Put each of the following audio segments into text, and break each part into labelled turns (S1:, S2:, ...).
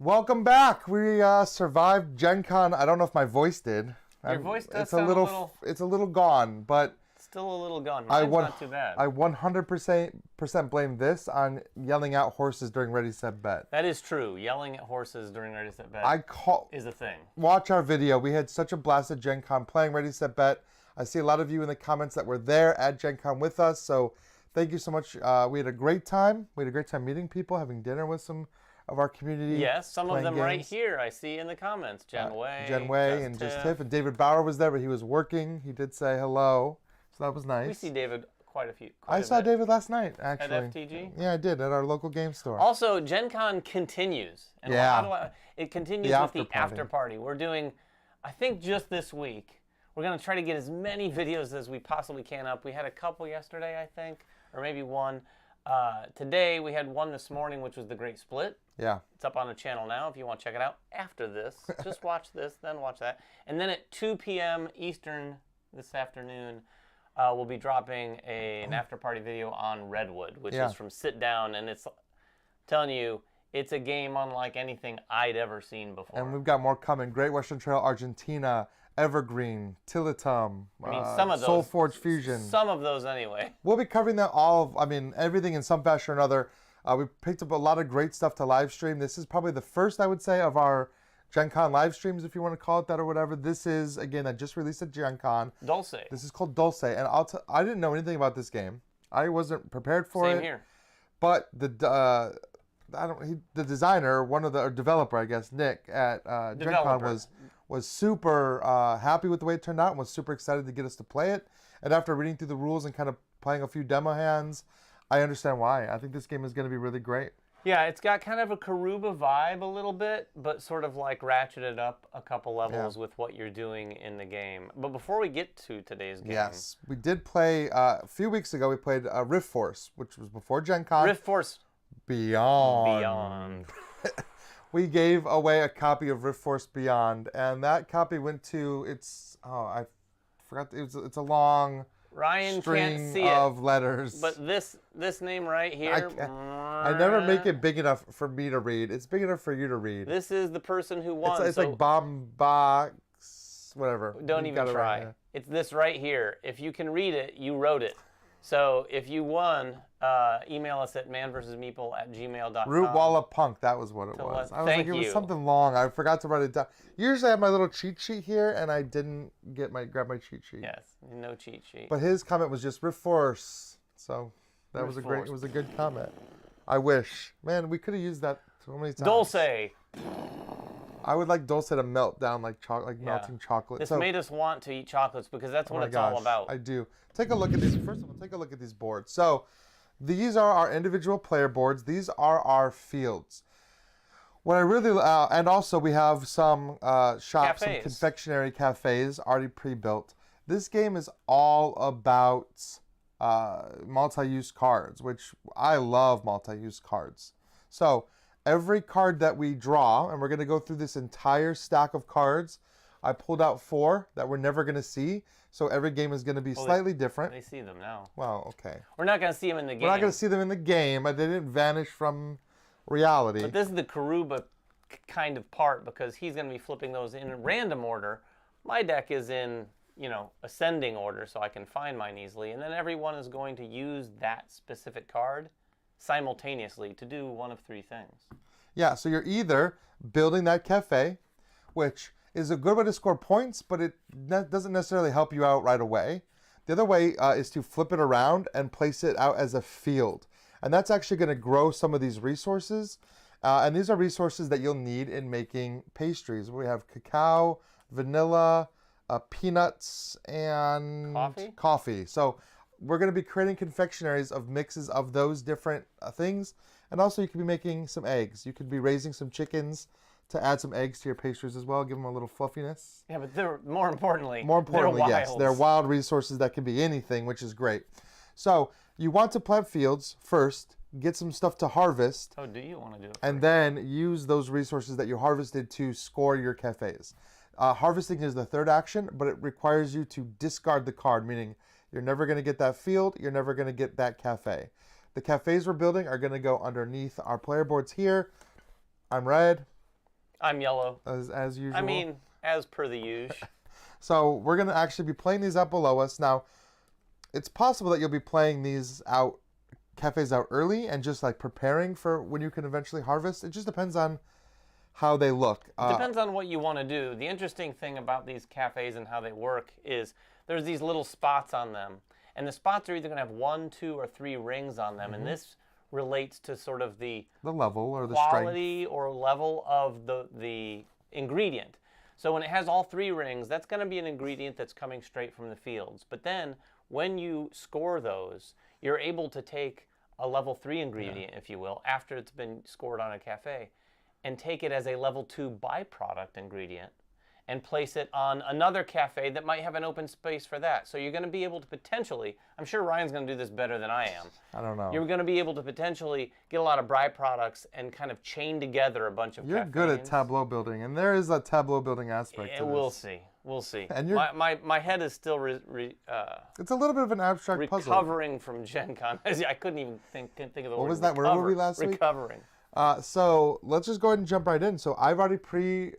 S1: Welcome back. We survived Gen Con. I don't know if my voice did.
S2: Your voice does sound a little...
S1: It's a little gone, but...
S2: Still a little gone. Mine's not too bad.
S1: I 100% blame this on yelling at horses during Ready, Set, Bet.
S2: That is true. Yelling at horses during Ready, Set, Bet is a thing.
S1: Watch our video. We had such a blast at Gen Con playing Ready, Set, Bet. I see a lot of you in the comments that were there at Gen Con with us, so thank you so much. We had a great time. We had a great time meeting people, having dinner with some of our community.
S2: Yes, some of them games. Right here I see in the comments. Jen
S1: Way and Just Tiff. And David Bauer was there, but he was working. He did say hello, so that was nice.
S2: We see David quite a few.
S1: I saw David last night, actually.
S2: At FTG?
S1: Yeah, I did, at our local game store.
S2: Also, Gen Con continues. And
S1: yeah.
S2: It continues with the after party. We're doing, I think just this week, we're going to try to get as many videos as we possibly can up. We had a couple yesterday, I think, or maybe one. Today, we had one this morning, which was the Great Split.
S1: Yeah.
S2: It's up on the channel now if you want to check it out after this. Just watch this, then watch that. And then at 2 p.m. Eastern this afternoon, we'll be dropping an after-party video on Redwood, which is from Sit Down. And it's, I'm telling you, it's a game unlike anything I'd ever seen before.
S1: And we've got more coming. Great Western Trail, Argentina, Evergreen, Tilitum,
S2: some of those,
S1: Soul Forge Fusion.
S2: Some of those anyway.
S1: We'll be covering that all, everything in some fashion or another. We picked up a lot of great stuff to live stream. This is probably the first, I would say, of our Gen Con live streams, if you want to call it that or whatever. This is, again, I just released at Gen Con.
S2: Dulce.
S1: This is called Dulce, and I didn't know anything about this game. I wasn't prepared for it.
S2: Same here.
S1: But the designer, or developer, I guess, Nick at Gen Con was super happy with the way it turned out and was super excited to get us to play it. And after reading through the rules and kind of playing a few demo hands, I understand why. I think this game is going to be really great.
S2: Yeah, it's got kind of a Karuba vibe a little bit, but sort of like ratcheted up a couple levels with what you're doing in the game. But before we get to today's game...
S1: Yes, we did play, a few weeks ago, we played Rift Force, which was before Gen Con.
S2: Rift Force
S1: Beyond. We gave away a copy of Rift Force Beyond, and that copy went to, it's a long...
S2: Ryan
S1: string
S2: can't see
S1: of
S2: it,
S1: letters.
S2: But this name right here...
S1: I never make it big enough for me to read. It's big enough for you to read.
S2: This is the person who won.
S1: It's like Bombox, whatever.
S2: Don't even try. Right, it's this right here. If you can read it, you wrote it. So if you won, email us at manvsmeeple@gmail.com.
S1: Root Walla Punk, that was what it was. I was like, it was something long. I forgot to write it down. Usually I have my little cheat sheet here, and I didn't grab my cheat sheet.
S2: Yes, no cheat sheet.
S1: But his comment was just Rift Force. So that was it was a good comment. I wish. Man, we could have used that so many times.
S2: Dulce.
S1: I would like Dulce to melt down like melting chocolate.
S2: This made us want to eat chocolates because that's what it's all about.
S1: I do. Take a look at these. First of all, take a look at these boards. So these are our individual player boards. These are our fields. What I really, and also we have some shops, some confectionery cafes already pre-built. This game is all about multi-use cards, which I love multi-use cards. So every card that we draw, and we're going to go through this entire stack of cards, I pulled out 4 that we're never going to see. So every game is going to be slightly different.
S2: They see them now.
S1: Well, okay.
S2: We're not going to see them in the game.
S1: We're not going to see them in the game. They didn't vanish from reality.
S2: But this is the Karuba kind of part because he's going to be flipping those in random order. My deck is in, ascending order so I can find mine easily. And then everyone is going to use that specific card simultaneously to do one of 3 things. Yeah,
S1: so you're either building that cafe, which is a good way to score points, but it doesn't necessarily help you out right away. The other way is to flip it around and place it out as a field. And that's actually going to grow some of these resources. And these are resources that you'll need in making pastries. We have cacao, vanilla, peanuts, and coffee. So we're going to be creating confectionaries of mixes of those different things. And also you could be making some eggs. You could be raising some chickens to add some eggs to your pastries as well, give them a little fluffiness.
S2: Yeah, but they're more importantly,
S1: yes, they're wild resources that can be anything, which is great. So you want to plant fields first, get some stuff to harvest.
S2: Oh, do you want to do it?
S1: And then use those resources that you harvested to score your cafes. Harvesting is the third action, but it requires you to discard the card, meaning you're never going to get that field, you're never going to get that cafe. The cafes we're building are going to go underneath our player boards here. I'm red.
S2: I'm yellow.
S1: as usual.
S2: I mean, as per the usual.
S1: So we're going to actually be playing these out below us. Now, it's possible that you'll be playing these cafes out early and just like preparing for when you can eventually harvest. It just depends on how they look.
S2: Depends on what you want to do. The interesting thing about these cafes and how they work is there's these little spots on them. And the spots are either going to have 1, 2, or 3 rings on them. And this relates to sort of the
S1: level or the
S2: quality or level of the ingredient. So when it has all 3 rings, that's going to be an ingredient that's coming straight from the fields. But then when you score those, you're able to take a level 3 ingredient, if you will, after it's been scored on a cafe, and take it as a level 2 byproduct ingredient and place it on another cafe that might have an open space for that. So you're going to be able to potentially, I'm sure Ryan's going to do this better than I am.
S1: I don't know.
S2: You're going to be able to potentially get a lot of byproducts and kind of chain together a bunch of
S1: You're good at tableau building, and there is a tableau building aspect to this.
S2: We'll see. We'll see.
S1: And
S2: my head is still
S1: it's a little bit of an abstract puzzle.
S2: Recovering from Gen Con. I couldn't even think of the word.
S1: What was that? Where were we last week?
S2: Recovering.
S1: So let's just go ahead and jump right in. So I've already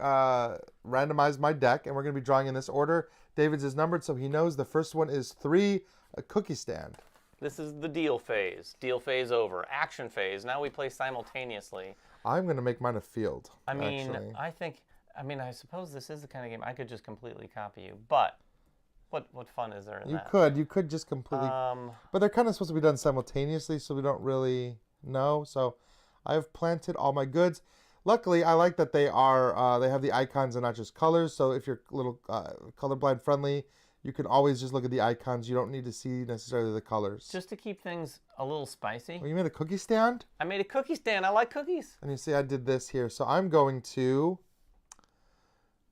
S1: randomized my deck, and we're going to be drawing in this order. David's is numbered, so he knows the first one is 3, a cookie stand.
S2: This is the deal phase. Deal phase over. Action phase. Now we play simultaneously.
S1: I'm going to make mine a field.
S2: I mean,
S1: actually.
S2: I suppose this is the kind of game I could just completely copy you, but what fun is there in that?
S1: You could just completely, but they're kind of supposed to be done simultaneously, so we don't really know. So I've planted all my goods. Luckily, I like that they have the icons and not just colors. So if you're a little colorblind friendly, you can always just look at the icons. You don't need to see necessarily the colors.
S2: Just to keep things a little spicy.
S1: Well, you made a cookie stand?
S2: I made a cookie stand. I like cookies.
S1: And you see I did this here. So I'm going to,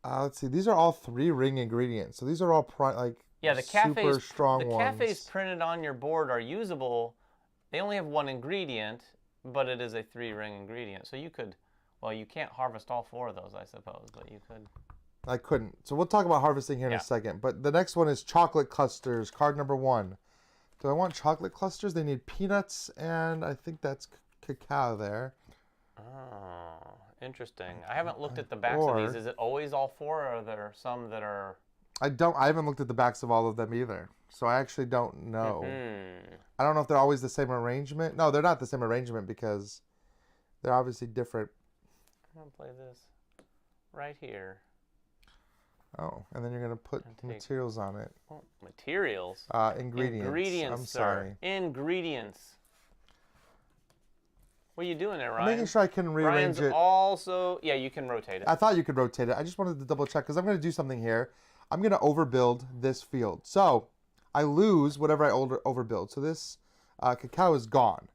S1: let's see, these are all 3 ring ingredients. So these are all super strong ones.
S2: The cafes printed on your board are usable. They only have 1 ingredient, but it is a 3-ring ingredient. So you could, well, you can't harvest all 4 of those, I suppose, but you could.
S1: I couldn't. So we'll talk about harvesting here in a second. But the next one is chocolate clusters, card number 1. Do I want chocolate clusters? They need peanuts, and I think that's cacao there.
S2: Oh, interesting. I haven't looked at the backs of these. Is it always all 4, or are there some that are...
S1: I haven't looked at the backs of all of them either. So I actually don't know. I don't know if they're always the same arrangement. No, they're not the same arrangement because they're obviously different.
S2: I'm going to play this right here.
S1: Oh, and then you're going to put materials on it.
S2: Oh, materials?
S1: Ingredients.
S2: Ingredients,
S1: I'm
S2: sir.
S1: sorry.
S2: Ingredients. What are you doing there, Ryan?
S1: I'm making sure I can rearrange it.
S2: Also... Yeah, you can rotate it.
S1: I thought you could rotate it. I just wanted to double check because I'm going to do something here. I'm going to overbuild this field. So I lose whatever I overbuild. So this cacao is gone.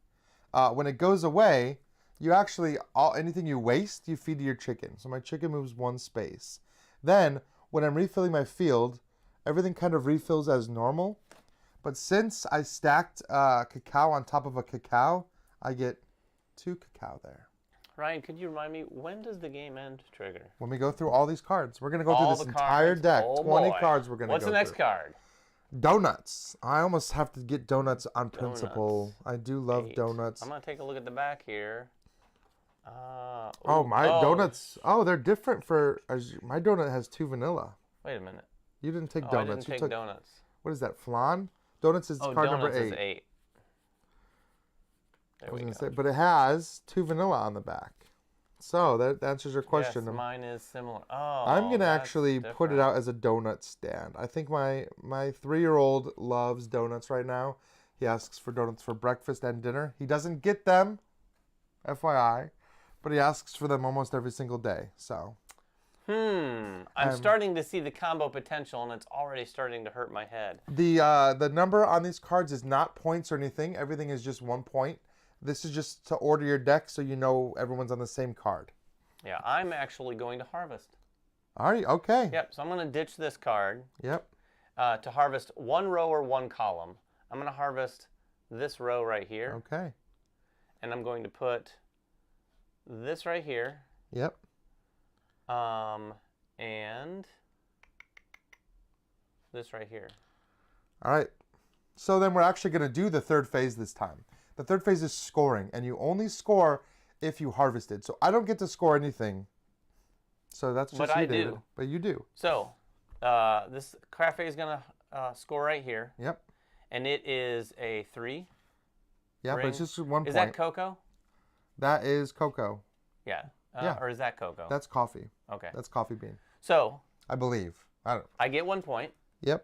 S1: When it goes away, you actually, anything you waste, you feed to your chicken. So my chicken moves 1 space. Then when I'm refilling my field, everything kind of refills as normal. But since I stacked cacao on top of a cacao, I get 2 cacao there.
S2: Ryan, could you remind me, when does the game end trigger?
S1: When we go through all these cards. We're going to go through this entire deck. 20 cards we're going to go
S2: What's the next card?
S1: Donuts. I almost have to get donuts on principle. I do love donuts.
S2: I'm going to take a look at the back here.
S1: Donuts. Oh, they're different my donut has 2 vanilla.
S2: Wait a minute.
S1: You didn't take donuts.
S2: I didn't take donuts.
S1: What is that, flan? Donuts is card number 8.
S2: Donuts is 8. There we go.
S1: But it has 2 vanilla on the back. So that answers your question.
S2: Yes, mine is similar. Oh,
S1: I'm going to actually put it out as a donut stand. I think my 3-year-old loves donuts right now. He asks for donuts for breakfast and dinner. He doesn't get them, FYI, but he asks for them almost every single day. So.
S2: I'm starting to see the combo potential, and it's already starting to hurt my head.
S1: The number on these cards is not points or anything. Everything is just 1 point. This is just to order your deck so you know everyone's on the same card.
S2: Yeah, I'm actually going to harvest.
S1: Are you? Okay.
S2: Yep, so I'm going to ditch this card.
S1: Yep.
S2: To harvest 1 row or 1 column. I'm going to harvest this row right here.
S1: Okay.
S2: And I'm going to put this right here.
S1: Yep.
S2: And this right here.
S1: All right. So then we're actually going to do the 3rd phase this time. The 3rd phase is scoring, and you only score if you harvested. So I don't get to score anything So that's just
S2: But
S1: you,
S2: I
S1: David.
S2: do.
S1: But you do.
S2: So, this cafe is going to score right here.
S1: Yep.
S2: And it is a 3.
S1: Yeah,
S2: ring.
S1: but it's just 1 point.
S2: Is that cocoa?
S1: That is cocoa.
S2: Yeah.
S1: Yeah.
S2: Or is that cocoa?
S1: That's coffee.
S2: Okay.
S1: That's coffee bean.
S2: So,
S1: I believe. I don't.
S2: I get 1 point.
S1: Yep.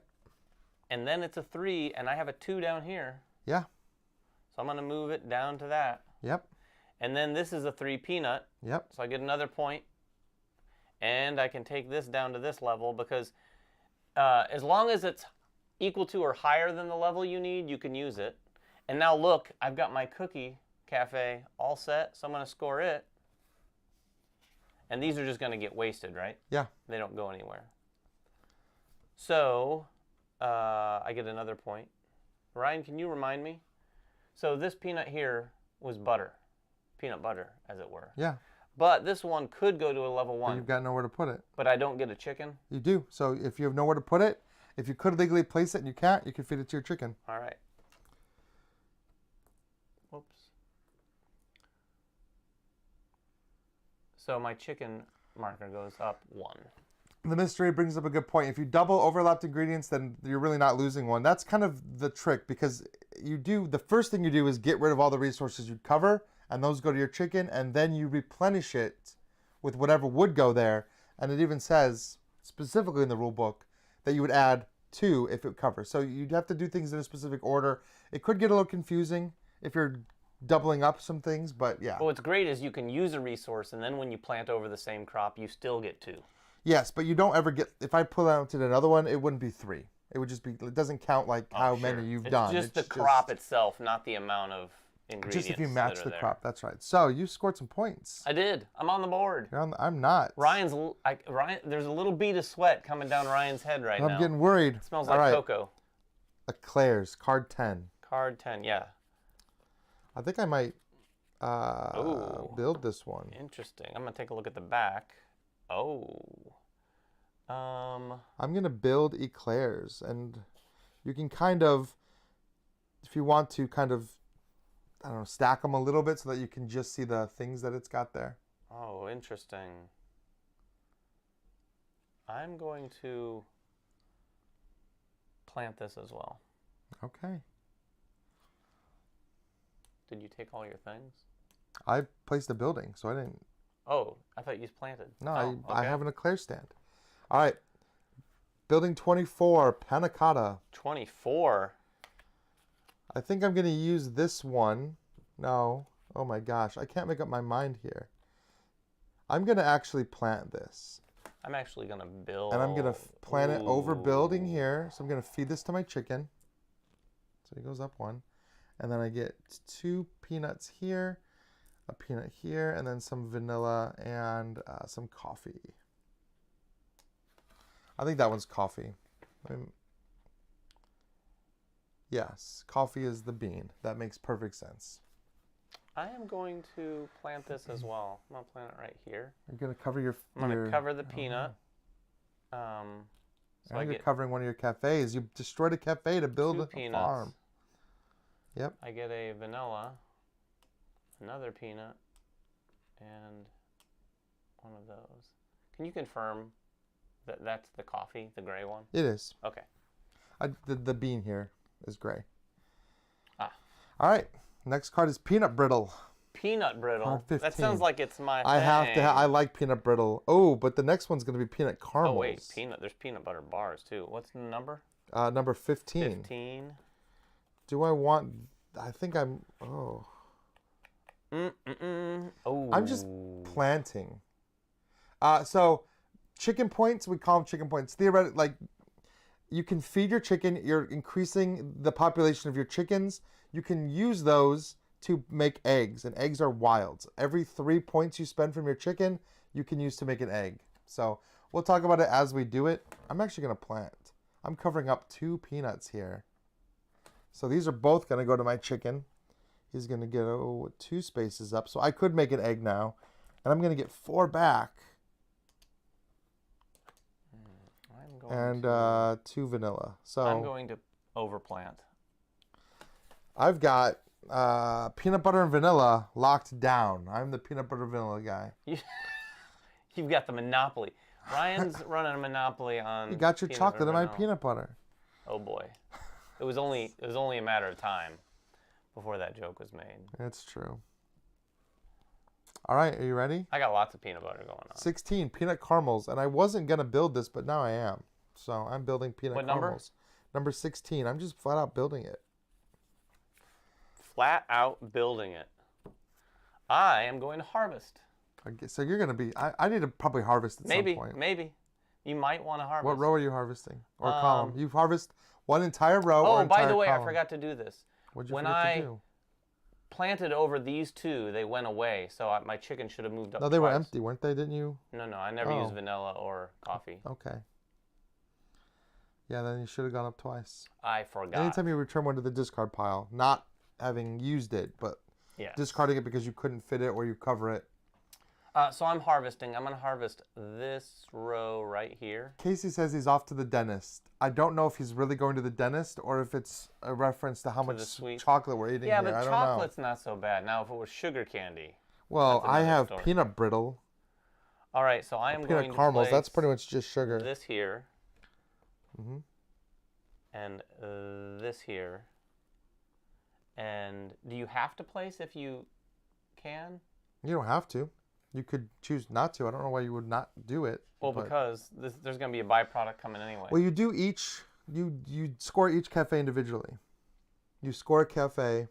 S2: And then it's a 3, and I have a 2 down here.
S1: Yeah.
S2: So I'm going to move it down to that.
S1: Yep.
S2: And then this is a 3 peanut.
S1: Yep.
S2: So I get another point. And I can take this down to this level because as long as it's equal to or higher than the level you need, you can use it. And now look, I've got my cookie cafe all set, so I'm going to score it. And these are just going to get wasted, right?
S1: Yeah.
S2: They don't go anywhere. So I get another point. Ryan, can you remind me? So this peanut here was butter. Peanut butter, as it were.
S1: Yeah.
S2: But this one could go to a level 1.
S1: But you've got nowhere to put it.
S2: But I don't get a chicken?
S1: You do. So if you have nowhere to put it, if you could legally place it and you can't, you can feed it to your chicken.
S2: All right. Whoops. So my chicken marker goes up 1.
S1: The mystery brings up a good point. If you double overlapped ingredients, then you're really not losing one. That's kind of the trick because the first thing you do is get rid of all the resources you cover, and those go to your chicken, and then you replenish it with whatever would go there. And it even says, specifically in the rule book, that you would add 2 if it covers. So you'd have to do things in a specific order. It could get a little confusing if you're doubling up some things, but yeah.
S2: But what's great is you can use a resource, and then when you plant over the same crop, you still get 2.
S1: Yes, but you don't ever get, if I pull out another one, it wouldn't be 3. It would just be, it doesn't count like how many you've done.
S2: It's just the crop itself, not the amount of ingredients.
S1: Just if you match the
S2: there.
S1: crop, that's right. So you scored some points.
S2: I did. I'm on the board.
S1: I'm not.
S2: Ryan, there's a little bead of sweat coming down Ryan's head right now.
S1: I'm getting worried.
S2: It smells like cocoa.
S1: Eclairs, card 10.
S2: Card 10, yeah.
S1: I think I might build this one.
S2: Interesting. I'm going to take a look at the back. Oh.
S1: I'm going to build eclairs, and you can kind of, if you want to, kind of, I don't know, stack them a little bit so that you can just see the things that it's got there.
S2: Oh, interesting. I'm going to plant this as well.
S1: Okay.
S2: Did you take all your things?
S1: I placed a building, so I didn't.
S2: Oh, I thought you planted.
S1: No,
S2: Oh,
S1: I have an eclair stand. All right. Building 24, panna cotta.
S2: 24.
S1: I think I'm going to use this one. No. Oh my gosh. I can't make up my mind here. I'm going to actually plant this.
S2: I'm actually going to build.
S1: And I'm going to plant it over building here. So I'm going to feed this to my chicken. So it goes up 1. And then I get 2 peanuts here, a peanut here, and then some vanilla and some coffee. I think that one's coffee. Yes, coffee is the bean. That makes perfect sense.
S2: I am going to plant this as well. I'm going to plant it right here.
S1: You're going to cover your...
S2: I'm going to cover the peanut. So
S1: you're covering one of your cafes. You destroyed a cafe to build a farm. Yep.
S2: I get a vanilla, another peanut, and one of those. Can you confirm that that's the coffee, the gray one?
S1: It is.
S2: Okay.
S1: The bean here is gray.
S2: Ah.
S1: All right. Next card is peanut brittle.
S2: Peanut brittle.
S1: Card 15.
S2: That sounds like it's my
S1: I
S2: thing.
S1: have to. I like peanut brittle. Oh, but the next one's going to be peanut caramels.
S2: Oh wait, peanut. There's peanut butter bars too. What's the number?
S1: Number 15.
S2: 15.
S1: Do I want? I think I'm. Oh.
S2: Oh.
S1: I'm just planting. So, chicken points. We call them chicken points. Theoretically, like, you can feed your chicken. You're increasing the population of your chickens. You can use those to make eggs, and eggs are wilds. Every 3 points you spend from your chicken, you can use to make an egg. So we'll talk about it as we do it. I'm actually going to plant. I'm covering up 2 peanuts here. So these are both going to go to my chicken. He's going to get 2 spaces up. So I could make an egg now. And I'm going to get 4 back. And 2 vanilla. So
S2: I'm going to overplant.
S1: I've got peanut butter and vanilla locked down. I'm the peanut butter vanilla guy.
S2: You've got the monopoly. Ryan's running a monopoly on.
S1: You got your
S2: peanut
S1: chocolate
S2: butter
S1: and my
S2: vanilla.
S1: peanut butter.
S2: Oh boy, it was only a matter of time before that joke was made.
S1: That's true. All right, are you ready?
S2: I got lots of peanut butter going on.
S1: 16 peanut caramels, and I wasn't gonna build this, but now I am. So I'm building peanut
S2: What number?
S1: caramels. Number 16. I'm just flat out building it.
S2: Flat out building it. I am going to harvest.
S1: So you're gonna be. I need to probably harvest at some point.
S2: Maybe. You might want to harvest.
S1: What row are you harvesting? Or column? You harvest one entire row.
S2: Oh,
S1: or
S2: by
S1: entire
S2: the way,
S1: column.
S2: I forgot to do this.
S1: What'd you
S2: When
S1: forget to do?
S2: planted over these two, they went away. So my chicken should have moved up.
S1: No, they were
S2: twice.
S1: empty, weren't they? Didn't you?
S2: No, I never
S1: Oh.
S2: used vanilla or coffee.
S1: Okay. Yeah, then you should have gone up twice.
S2: I forgot.
S1: Anytime you return one to the discard pile, not having used it, but
S2: Yes.
S1: discarding it because you couldn't fit it or you cover it.
S2: So I'm harvesting. I'm going to harvest this row right here.
S1: Casey says he's off to the dentist. I don't know if he's really going to the dentist or if it's a reference to how
S2: To the
S1: much
S2: sweet.
S1: chocolate we're eating
S2: Yeah,
S1: here.
S2: but
S1: I don't
S2: chocolate's not so bad. Now, if it was sugar candy.
S1: Well,
S2: that's
S1: I
S2: another
S1: have
S2: story.
S1: peanut brittle,
S2: All right, so I am going
S1: peanut
S2: to
S1: caramels.
S2: place
S1: That's pretty much just sugar.
S2: this here
S1: hmm
S2: and this here. And do you have to place if you can?
S1: You don't have to. You could choose not to. I don't know why you would not do it.
S2: Well,
S1: but-
S2: because there's going to be a byproduct coming anyway.
S1: Well, you do each. You score each cafe individually. You score a cafe.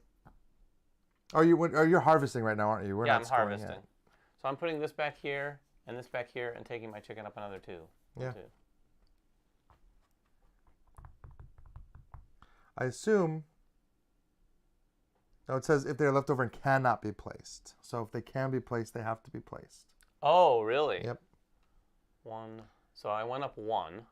S1: You're harvesting right now, aren't you? We're
S2: yeah,
S1: not
S2: I'm
S1: scoring
S2: harvesting.
S1: yet.
S2: So I'm putting this back here and this back here and taking my chicken up another two.
S1: Yeah.
S2: Two.
S1: I assume. No, it says if they're left over and cannot be placed. So if they can be placed, they have to be placed.
S2: Oh, really?
S1: Yep.
S2: One. So I went up one,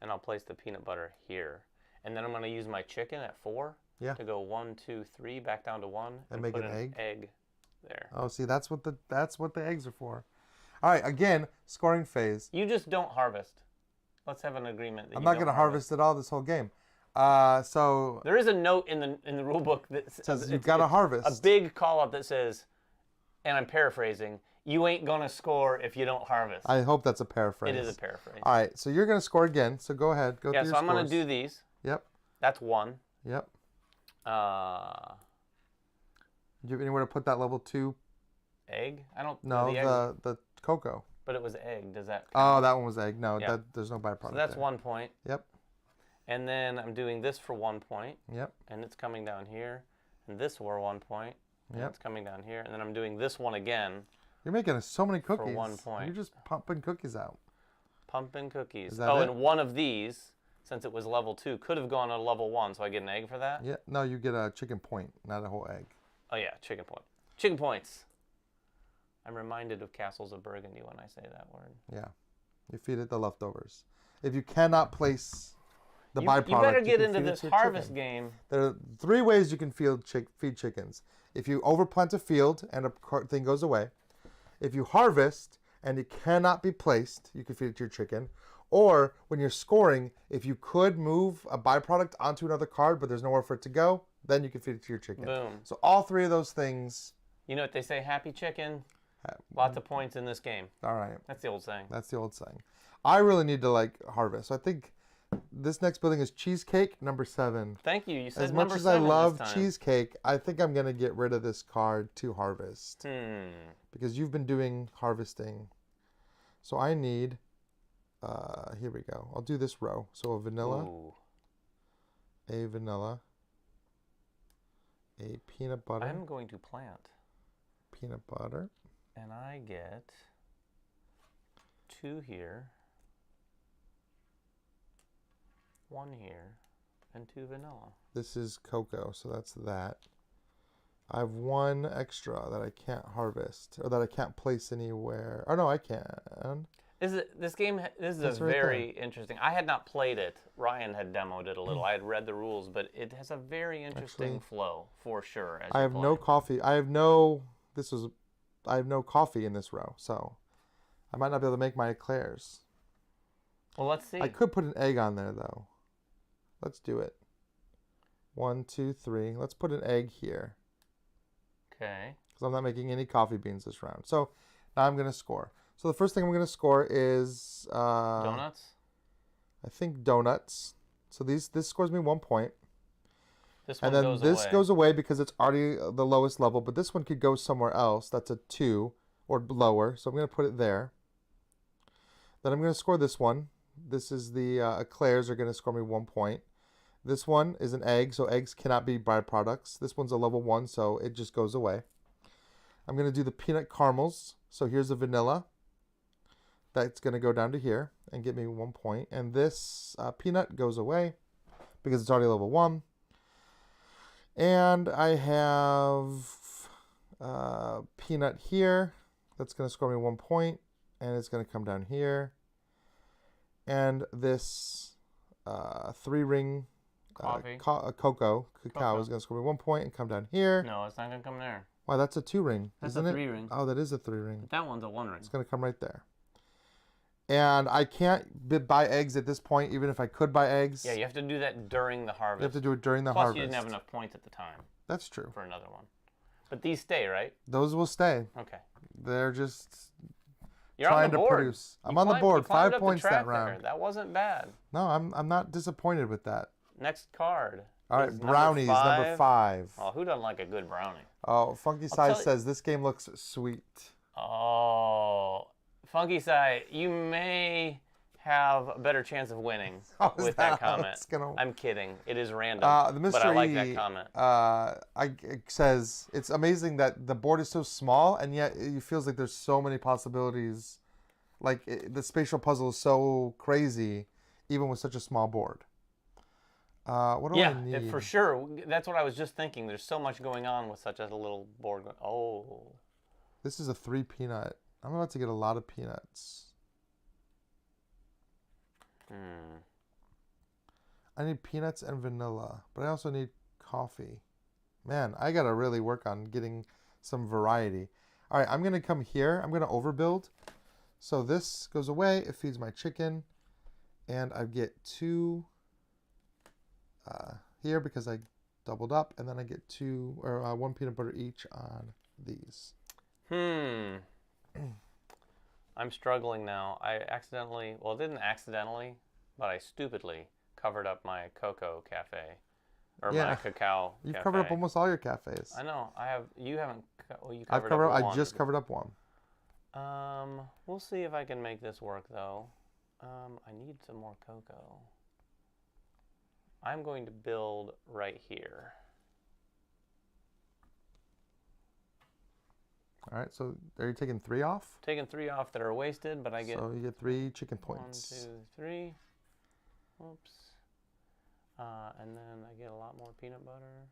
S2: and I'll place the peanut butter here. And then I'm going to use my chicken at 4
S1: Yeah.
S2: to go 1, 2, 3, back down to 1.
S1: And make
S2: put
S1: an egg?
S2: there.
S1: Oh, see, that's what the eggs are for. All right, again, scoring phase.
S2: You just don't harvest. Let's have an agreement that
S1: I'm
S2: you
S1: not
S2: don't
S1: going to harvest at all this whole game. So
S2: There is a note in the rule book that
S1: says you've got to harvest.
S2: a big call out that says, and I'm paraphrasing, you ain't going to score if you don't harvest.
S1: I hope that's a paraphrase.
S2: It is a paraphrase.
S1: All right, so you're going to score again. So go ahead. Go
S2: Yeah,
S1: through
S2: so
S1: your
S2: I'm going to
S1: scores.
S2: do these.
S1: Yep.
S2: That's 1.
S1: Yep.
S2: Uh,
S1: Do you have anywhere to put that level 2?
S2: egg? I don't
S1: No,
S2: the egg,
S1: the cocoa.
S2: but it was egg. Does that
S1: Oh,
S2: count?
S1: that one was egg. No,
S2: Yeah.
S1: there's no byproduct.
S2: So that's
S1: there.
S2: 1 point.
S1: Yep.
S2: And then I'm doing this for 1 point,
S1: Yep.
S2: and it's coming down here. And this for 1 point, and
S1: Yep.
S2: it's coming down here. And then I'm doing this one again,
S1: You're making us so many cookies.
S2: 1 point.
S1: You're just pumping cookies out.
S2: pumpkin cookies.
S1: Is that
S2: Oh,
S1: it?
S2: and one of these, since it was level 2, could have gone to level 1, so I get an egg for that?
S1: Yeah. No, you get a chicken point, not a whole egg.
S2: Oh yeah, chicken point. Chicken points. I'm reminded of Castles of Burgundy when I say that word.
S1: Yeah. You feed it the leftovers. If you cannot place the byproduct,
S2: You better
S1: you
S2: get
S1: can
S2: into
S1: feed it
S2: this
S1: to your
S2: harvest
S1: chicken.
S2: game.
S1: There are 3 ways you can feed chickens. If you overplant a field and a thing goes away. If you harvest and it cannot be placed, you can feed it to your chicken. Or when you're scoring, if you could move a byproduct onto another card, but there's nowhere for it to go, then you can feed it to your chicken.
S2: Boom.
S1: So all 3 of those things.
S2: You know what they say, happy chicken? Lots of points in this game.
S1: All right.
S2: That's the old saying.
S1: That's the old saying. I really need to harvest. So I think this next building is cheesecake number 7.
S2: Thank you. You said
S1: As much
S2: number
S1: as I
S2: 7
S1: love
S2: this time.
S1: cheesecake, I think I'm going to get rid of this card to harvest. Because you've been doing harvesting. So I need, here we go. I'll do this row. So a vanilla,
S2: Ooh.
S1: a peanut butter,
S2: I'm going to plant.
S1: peanut butter.
S2: And I get 2 here, 1 here, and 2 vanilla.
S1: This is cocoa, so that's that. I have 1 extra that I can't harvest, or that I can't place anywhere. Oh no, I can.
S2: This game is
S1: That's
S2: a
S1: right
S2: very interesting. I had not played it. Ryan had demoed it a little. I had read the rules, but it has a very interesting flow for sure. As
S1: I
S2: you
S1: have
S2: play.
S1: no coffee. I have no coffee in this row, so I might not be able to make my eclairs.
S2: Well, let's see.
S1: I could put an egg on there though. Let's do it. 1, 2, 3. Let's put an egg here.
S2: Okay.
S1: Because I'm not making any coffee beans this round. So now I'm going to score. So the first thing I'm going to score is
S2: Donuts.
S1: I think donuts. So this scores me 1 point.
S2: This one
S1: And then
S2: goes
S1: this
S2: away.
S1: goes away because it's already the lowest level, but this one could go somewhere else. That's a 2 or lower. So I'm going to put it there. Then I'm going to score this one. This is the eclairs are going to score me 1 point. This one is an egg, so eggs cannot be byproducts. This one's a level 1, so it just goes away. I'm going to do the peanut caramels. So here's the vanilla. That's going to go down to here and get me 1 point. And this peanut goes away because it's already level 1. And I have peanut here. That's going to score me 1 point. And it's going to come down here. And this 3-ring cacao is going to score me 1 point and come down here.
S2: No, it's not going to come there.
S1: Wow, that's a 2-ring,
S2: That's
S1: isn't
S2: a
S1: it?
S2: 3-ring.
S1: Oh, that is a 3-ring.
S2: But that one's a 1-ring.
S1: It's going to come right there. And I can't buy eggs at this point, even if I could buy eggs.
S2: Yeah, you have to do that during the harvest.
S1: You have to do it during the
S2: Plus,
S1: harvest.
S2: you didn't have enough points at the time.
S1: That's true.
S2: For another one. But these stay, right?
S1: Those will stay.
S2: Okay.
S1: They're just
S2: You're
S1: trying
S2: on the
S1: to
S2: board.
S1: produce. I'm on the board. 5 points that round.
S2: That wasn't bad.
S1: No, I'm not disappointed with that.
S2: Next card.
S1: All right, brownies, number 5.
S2: Oh, who doesn't like a good brownie?
S1: Oh, Funky Size says this game looks sweet.
S2: Oh, Funky Side, you may have a better chance of winning with that comment. I'm kidding. It is random,
S1: the mystery,
S2: but I like that comment.
S1: It says, it's amazing that the board is so small, and yet it feels like there's so many possibilities. Like, the spatial puzzle is so crazy, even with such a small board. What do I need?
S2: Yeah, for sure. That's what I was just thinking. There's so much going on with such a little board. Oh.
S1: This is a 3 peanut. I'm about to get a lot of peanuts. I need peanuts and vanilla, but I also need coffee. Man, I gotta really work on getting some variety. All right, I'm gonna come here. I'm gonna overbuild. So this goes away. It feeds my chicken, and I get 2 here because I doubled up, and then I get 2 or 1 peanut butter each on these.
S2: I'm struggling now. I accidentally, well, it didn't accidentally, but I stupidly covered up my cocoa cafe. Or my cacao
S1: You've
S2: cafe.
S1: covered up almost all your cafes.
S2: I know. I have. You haven't. Well, you
S1: I've
S2: covered
S1: covered.
S2: up one.
S1: I just covered up 1.
S2: We'll see if I can make this work, though. I need some more cocoa. I'm going to build right here.
S1: All right, so are you taking 3 off?
S2: Taking 3 off that are wasted, but I get...
S1: So you get 3 chicken points.
S2: 1, 2, 3. Oops. And then I get a lot more peanut butter.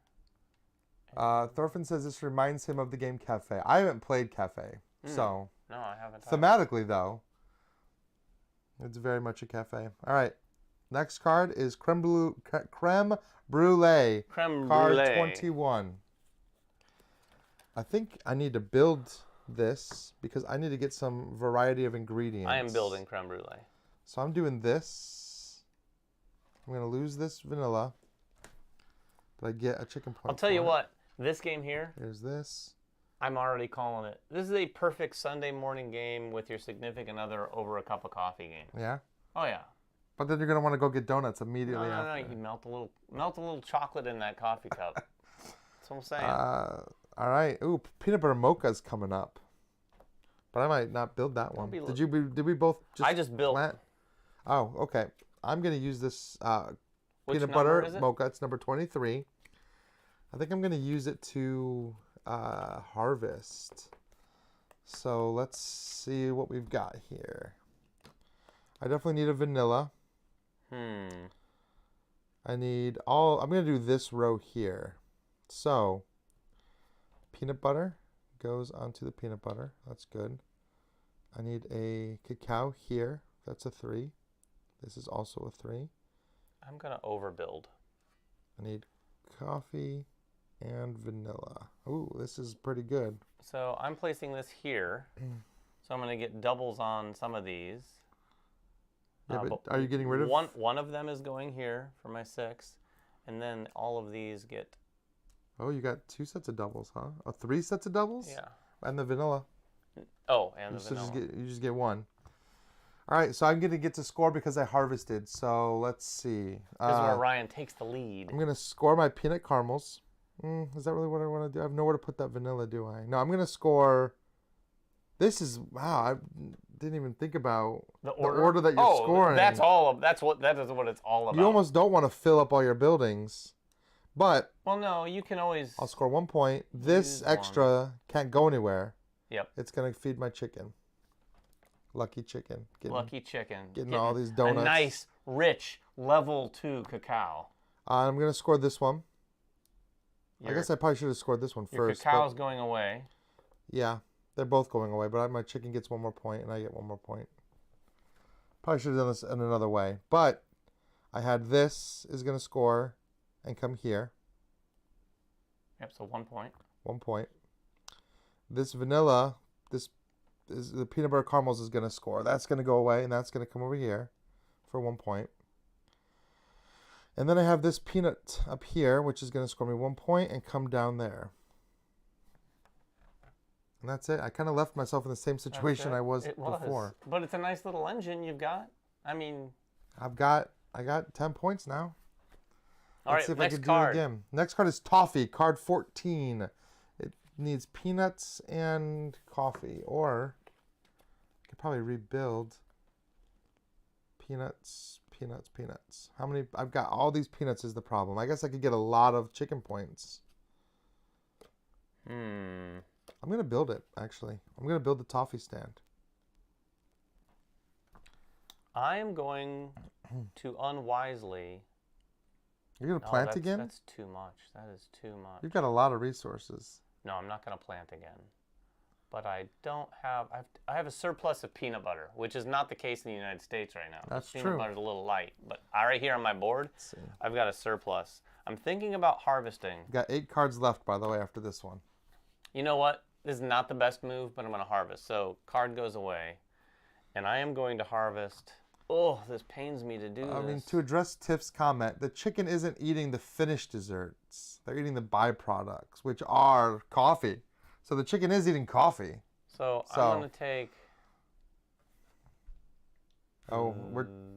S1: Thorfinn says this reminds him of the game Cafe. I haven't played Cafe, so...
S2: No, I haven't.
S1: Thematically, though, it's very much a cafe. All right, next card is Creme Brulee. Creme Brulee. Card 21. I think I need to build this because I need to get some variety of ingredients.
S2: I am building creme brulee.
S1: So I'm doing this. I'm going to lose this vanilla, but I get a chicken point.
S2: I'll tell you what, this game here.
S1: Here's this.
S2: I'm already calling it. This is a perfect Sunday morning game with your significant other over a cup of coffee game.
S1: Yeah?
S2: Oh, yeah.
S1: But then you're going to want to go get donuts immediately
S2: No,
S1: after.
S2: you melt a little chocolate in that coffee cup. That's what I'm saying.
S1: All right. Ooh, peanut butter mocha is coming up. But I might not build that one. Did we both just
S2: I just built.
S1: plant? Oh, okay. I'm going to use this
S2: Which
S1: peanut butter mocha. It's number 23. I think I'm going to use it to harvest. So let's see what we've got here. I definitely need a vanilla. I need I'm going to do this row here. So peanut butter goes onto the peanut butter. That's good. I need a cacao here. That's a 3. This is also a 3.
S2: I'm going to overbuild.
S1: I need coffee and vanilla. Ooh, this is pretty good.
S2: So I'm placing this here. So I'm going to get doubles on some of these.
S1: Yeah, but are you getting rid of...
S2: One of them is going here for my 6. And then all of these get...
S1: Oh, you got 2 sets of doubles, huh? 3 sets of doubles?
S2: Yeah.
S1: And the vanilla.
S2: Oh, and the
S1: So
S2: vanilla.
S1: you just get one. All right, so I'm going to get to score because I harvested. So let's see.
S2: This is where Ryan takes the lead.
S1: I'm going to score my peanut caramels. Is that really what I want to do? I have nowhere to put that vanilla, do I? No, I'm going to score. This is, wow, I didn't even think about the order that you're scoring.
S2: That is what it's all about.
S1: You almost don't want to fill up all your buildings. But
S2: well, no, you can always.
S1: I'll score 1 point. This extra can't go anywhere.
S2: Yep.
S1: It's going to feed my chicken. Lucky chicken.
S2: Lucky chicken.
S1: Getting all these donuts.
S2: A nice, rich, level 2 cacao.
S1: I'm going to score this one. I guess I probably should have scored this one first.
S2: Your cacao's going away.
S1: Yeah, they're both going away, but my chicken gets 1 more point, and I get 1 more point. Probably should have done this in another way. But I had this is going to score and come here.
S2: Yep, so 1 point.
S1: 1 point. This vanilla, the peanut butter caramels is going to score. That's going to go away, and that's going to come over here for 1 point. And then I have this peanut up here, which is going to score me 1 point and come down there. And that's it. I kind of left myself in the same situation I was before.
S2: But it's a nice little engine you've got. I mean...
S1: I got 10 points now.
S2: Let's see if I can do it again.
S1: Next card is toffee, card 14. It needs peanuts and coffee. Or I could probably rebuild peanuts. How many? I've got all these peanuts is the problem. I guess I could get a lot of chicken points. I'm going to build it, actually. I'm going to build the toffee stand.
S2: I am going to unwisely...
S1: You're going to plant again?
S2: That's too much. That is too much.
S1: You've got a lot of resources.
S2: No, I'm not going to plant again. But I don't have... I have a surplus of peanut butter, which is not the case in the United States right now.
S1: That's true.
S2: Peanut butter's a little light. But right here on my board, I've got a surplus. I'm thinking about harvesting.
S1: Got 8 cards left, by the way, after this one.
S2: You know what? This is not the best move, but I'm going to harvest. So card goes away. And I am going to harvest... Oh, this pains me to do this.
S1: I mean, to address Tiff's comment, the chicken isn't eating the finished desserts. They're eating the byproducts, which are coffee. So the chicken is eating coffee.
S2: So I'm going to take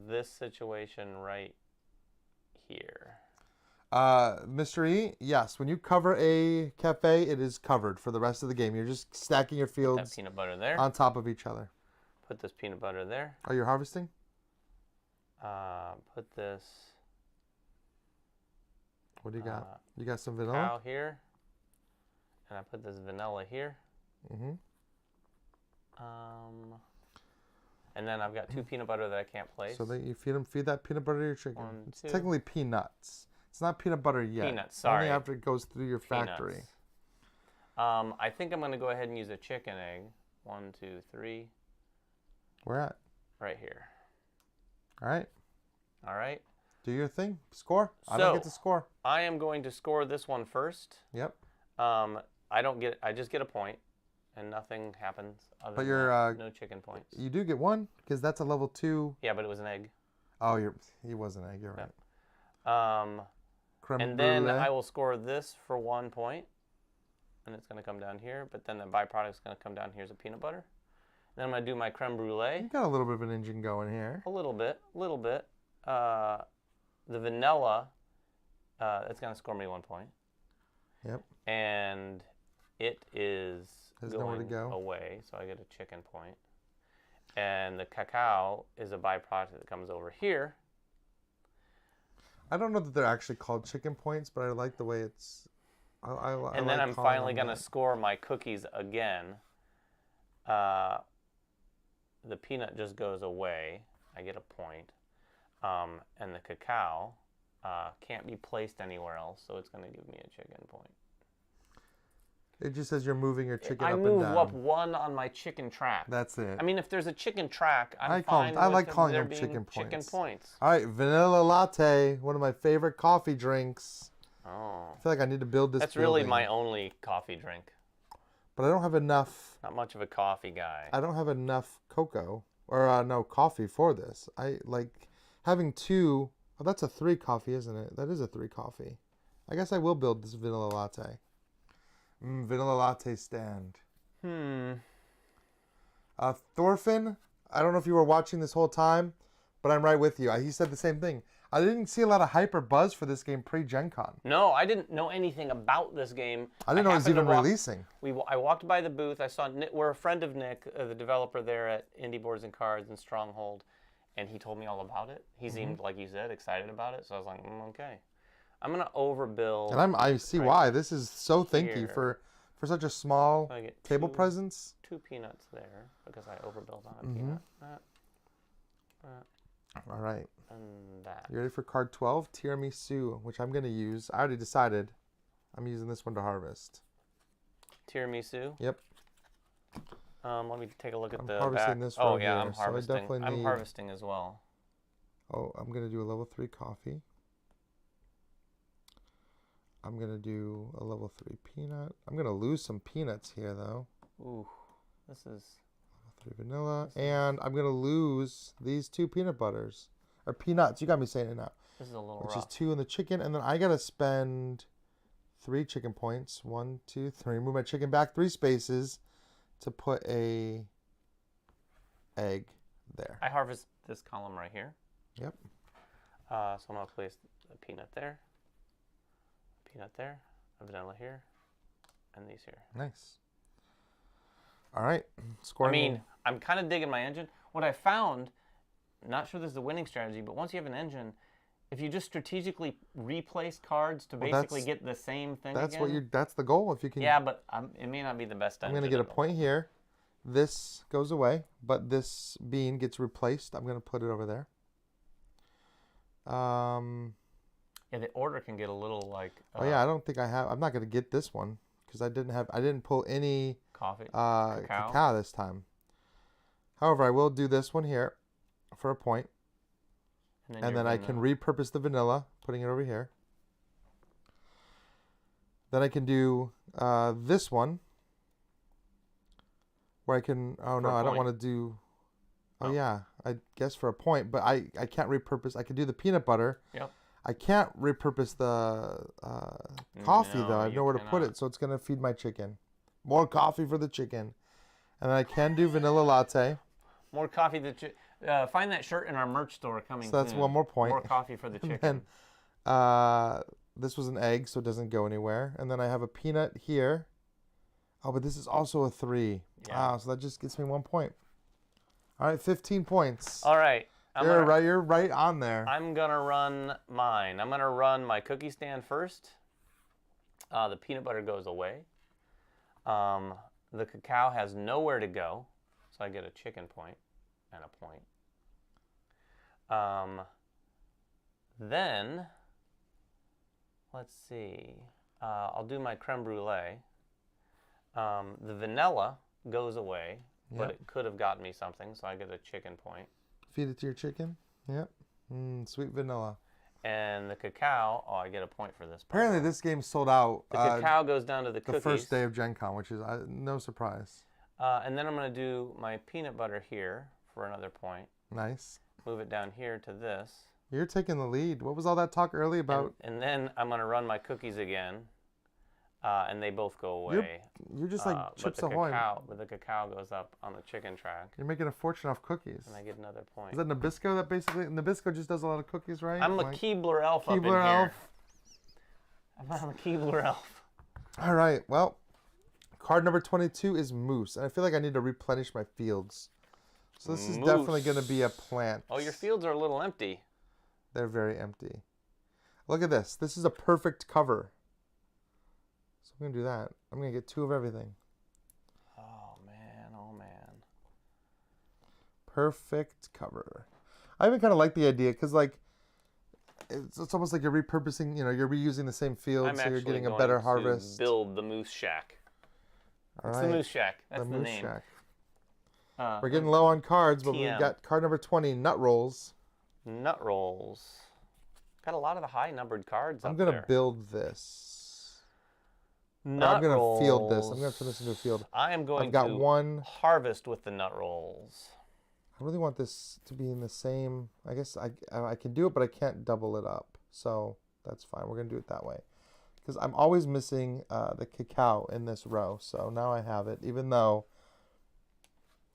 S2: this situation right here.
S1: Mr. E, yes, when you cover a cafe, it is covered for the rest of the game. You're just stacking your fields
S2: Put that peanut butter there.
S1: On top of each other.
S2: Put this peanut butter there.
S1: Are you harvesting?
S2: Put this.
S1: What do you got? You got some vanilla?
S2: Cacao here. And I put this vanilla here. And then I've got 2 peanut butter that I can't place.
S1: So then you feed that peanut butter to your chicken. It's technically peanuts. It's not peanut butter yet.
S2: Peanuts, sorry.
S1: Only after it goes through your factory.
S2: I think I'm going to go ahead and use a chicken egg. 1, 2, 3.
S1: Where at?
S2: Right here.
S1: All right.
S2: All right.
S1: Do your thing. Score. I don't get to score.
S2: I am going to score this one first.
S1: Yep.
S2: I just get a point, and nothing happens. But you're no chicken points.
S1: You do get 1 because that's a level 2.
S2: Yeah, but it was an egg.
S1: Oh, he was an egg. You're right.
S2: Creme and then I will score this for 1 point, and it's going to come down here. But then the byproduct is going to come down here as a peanut butter. Then I'm going to do my creme brulee.
S1: You got a little bit of an engine going here.
S2: A little bit. The vanilla, it's going to score me 1 point.
S1: Yep.
S2: And it is
S1: nowhere to go.
S2: Away, so I get a chicken point. And the cacao is a byproduct that comes over here.
S1: I don't know that they're actually called chicken points, but I like the way it's...
S2: And then I'm finally going to score my cookies again. The peanut just goes away. I get a point. And the cacao can't be placed anywhere else, so it's going to give me a chicken point.
S1: It just says you're moving your chicken up and down.
S2: I move up 1 on my chicken track.
S1: That's it.
S2: I mean, if there's a chicken track, I
S1: like calling them chicken points. All right, vanilla latte, one of my favorite coffee drinks.
S2: Oh.
S1: I feel like I need to build this
S2: That's really my only coffee drink.
S1: But I don't have enough.
S2: Not much of a coffee guy.
S1: I don't have enough cocoa or no coffee for this. I like having 2. Oh, that's a 3 coffee, isn't it? That is a 3 coffee. I guess I will build this vanilla latte. Vanilla latte stand. Thorfinn, I don't know if you were watching this whole time, but I'm right with you. He said the same thing. I didn't see a lot of hype or buzz for this game pre-Gen Con.
S2: No, I didn't know anything about this game.
S1: I didn't know it was
S2: happened to
S1: even releasing.
S2: I walked by the booth. I saw Nick, we're a friend of Nick, the developer there at Indie Boards and Cards and Stronghold, and he told me all about it. He seemed, like you said, excited about it. So I was like, okay, I'm gonna overbuild.
S1: And I see why. This is so thinky
S2: here.
S1: for such a small
S2: So I get
S1: table presence.
S2: 2 peanuts there because I overbuilt on a peanut.
S1: All right.
S2: And that.
S1: You ready for card 12? Tiramisu, which I'm going to use. I already decided. I'm using this one to harvest.
S2: Tiramisu?
S1: Yep.
S2: Let me take a look at the
S1: harvesting
S2: back.
S1: this
S2: Oh,
S1: row
S2: yeah,
S1: here,
S2: I'm
S1: so I
S2: harvesting.
S1: definitely
S2: I'm
S1: need-
S2: harvesting as well.
S1: Oh, I'm going to do a level 3 coffee. I'm going to do a level 3 peanut. I'm going to lose some peanuts here, though.
S2: Ooh, this is...
S1: Level 3 vanilla. And I'm going to lose these 2 peanut butters. Or peanuts. You got me saying it now.
S2: This is a little
S1: Which
S2: rough.
S1: is 2 in the chicken. And then I got to spend 3 chicken points. 1, 2, 3. Move my chicken back 3 spaces to put a egg there.
S2: I harvest this column right here.
S1: Yep.
S2: So I'm going to place a peanut there, a vanilla here, and these here.
S1: Nice. All right. Scoring.
S2: I mean, I'm kind of digging my engine. What I found, not sure this is the winning strategy, but once you have an engine, if you just strategically replace cards to basically get the same thing
S1: that's
S2: again.
S1: that's the goal. If you can.
S2: Yeah, but it may not be the best
S1: I'm
S2: engine.
S1: going to get a point here. This goes away, but this bean gets replaced. I'm going to put it over there.
S2: Yeah, the order can get a little like.
S1: Oh yeah, I don't think I have. I'm not going to get this one because I didn't pull any
S2: Coffee.
S1: cacao this time. However, I will do this one here for a point, and then I can repurpose the vanilla, putting it over here. Then I can do this one, where I can. Oh no, I don't want to do. Oh yeah, I guess for a point, but I can't repurpose. I can do the peanut butter.
S2: Yep.
S1: I can't repurpose the coffee though. I have nowhere to put it, so it's gonna feed my chicken. More coffee for the chicken, and then I can do vanilla latte.
S2: More coffee. Find that shirt in our merch store coming.
S1: So that's
S2: soon.
S1: one more point.
S2: More coffee for the chicken.
S1: And this was an egg, so it doesn't go anywhere. And then I have a peanut here. Oh, but this is also a 3.
S2: Yeah.
S1: Wow, so that just gets me 1 point. All right, 15 points.
S2: All right.
S1: You're right on there.
S2: I'm gonna run mine. I'm gonna run my cookie stand first. The peanut butter goes away. The cacao has nowhere to go, so I get a chicken point and a point. Then, let's see. I'll do my creme brulee. The vanilla goes away, but it could have gotten me something, so I get a chicken point.
S1: Feed it to your chicken. Yep. Sweet vanilla.
S2: And the cacao, I get a point for this.
S1: Apparently, this game sold out.
S2: The cacao goes down to the cookies.
S1: The first day of Gen Con, which is no surprise.
S2: And then I'm going to do my peanut butter here for another point.
S1: Nice.
S2: Move it down here to this.
S1: You're taking the lead. What was all that talk early about?
S2: And then I'm going to run my cookies again. And they both go away.
S1: You're just like Chips Ahoy.
S2: But the cacao goes up on the chicken track.
S1: You're making a fortune off cookies.
S2: And I get another point.
S1: Is that Nabisco that basically... Nabisco just does a lot of cookies, right?
S2: I'm a Keebler elf up in here. I'm a Keebler elf.
S1: All right, well, card number 22 is moose. And I feel like I need to replenish my fields. So this is definitely going to be a plant.
S2: Oh, your fields are a little empty.
S1: They're very empty. Look at this. This is a perfect cover. So I'm going to do that. I'm going to get 2 of everything.
S2: Oh, man. Oh, man.
S1: Perfect cover. I even kind of like the idea because, like, it's almost like you're repurposing, you're reusing the same field, so you're getting a better harvest.
S2: Build the Moose Shack.
S1: All
S2: It's
S1: right.
S2: the Moose Shack. That's the
S1: Moose
S2: name.
S1: Shack. We're getting low on cards, but we've got card number 20, Nut Rolls.
S2: Nut Rolls. Got a lot of the high-numbered cards
S1: I'm going to build this. I'm going to field this. I'm going to turn this into a field.
S2: I am going
S1: to
S2: harvest with the Nut Rolls.
S1: I really want this to be in the same... I guess I can do it, but I can't double it up. So that's fine. We're going to do it that way. Because I'm always missing the cacao in this row. So now I have it, even though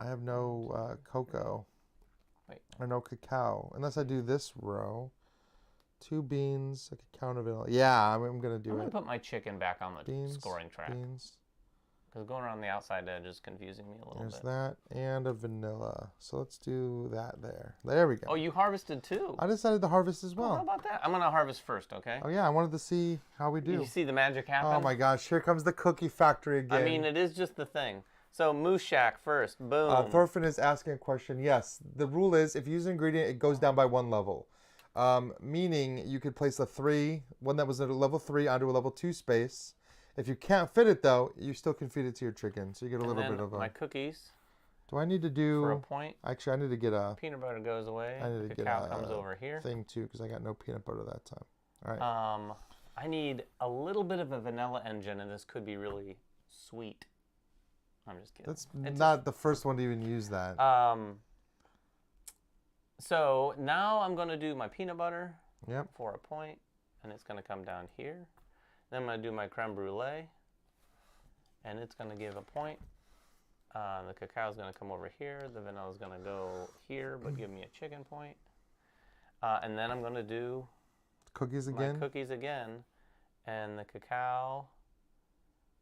S1: I have no cocoa.
S2: Wait.
S1: Or no cacao. Unless I do this row. 2 beans, a cacao and a vanilla. Yeah, I'm going to do
S2: I'm
S1: it.
S2: going to put my chicken back on the
S1: Beans,
S2: scoring track.
S1: beans.
S2: Because going around the outside edge is confusing me a little
S1: There's
S2: bit.
S1: that and a vanilla. So let's do that there. There we go.
S2: Oh, you harvested too?
S1: I decided to harvest as well.
S2: Oh, how about that? I'm going to harvest first, okay?
S1: Oh, yeah, I wanted to see how we do.
S2: You see the magic happen?
S1: Oh, my gosh. Here comes the cookie factory again.
S2: I mean, it is just the thing. So, Moose Shack first. Boom.
S1: Thorfinn is asking a question. Yes, the rule is if you use an ingredient, it goes down by 1 level. Meaning you could place one that was at a level 3 onto a level 2 space. If you can't fit it, though, you still can feed it to your chicken. So you get a little bit of a...
S2: my cookies.
S1: Do I need to do...
S2: For a point.
S1: Actually, I need to get a...
S2: Peanut butter goes away.
S1: I need to
S2: Cacao
S1: get a
S2: comes over here.
S1: thing, too, because I got no peanut butter that time. All right.
S2: I need a little bit of a vanilla engine, and this could be really sweet. I'm just kidding.
S1: That's not the first one to even use that.
S2: So now I'm going to do my peanut butter
S1: Yep.
S2: for a point, and it's going to come down here. Then I'm going to do my creme brulee, and it's going to give a point. The cacao is going to come over here. The vanilla is going to go here, but give me a chicken point. And then I'm going to do
S1: Cookies again?
S2: my cookies again, and the cacao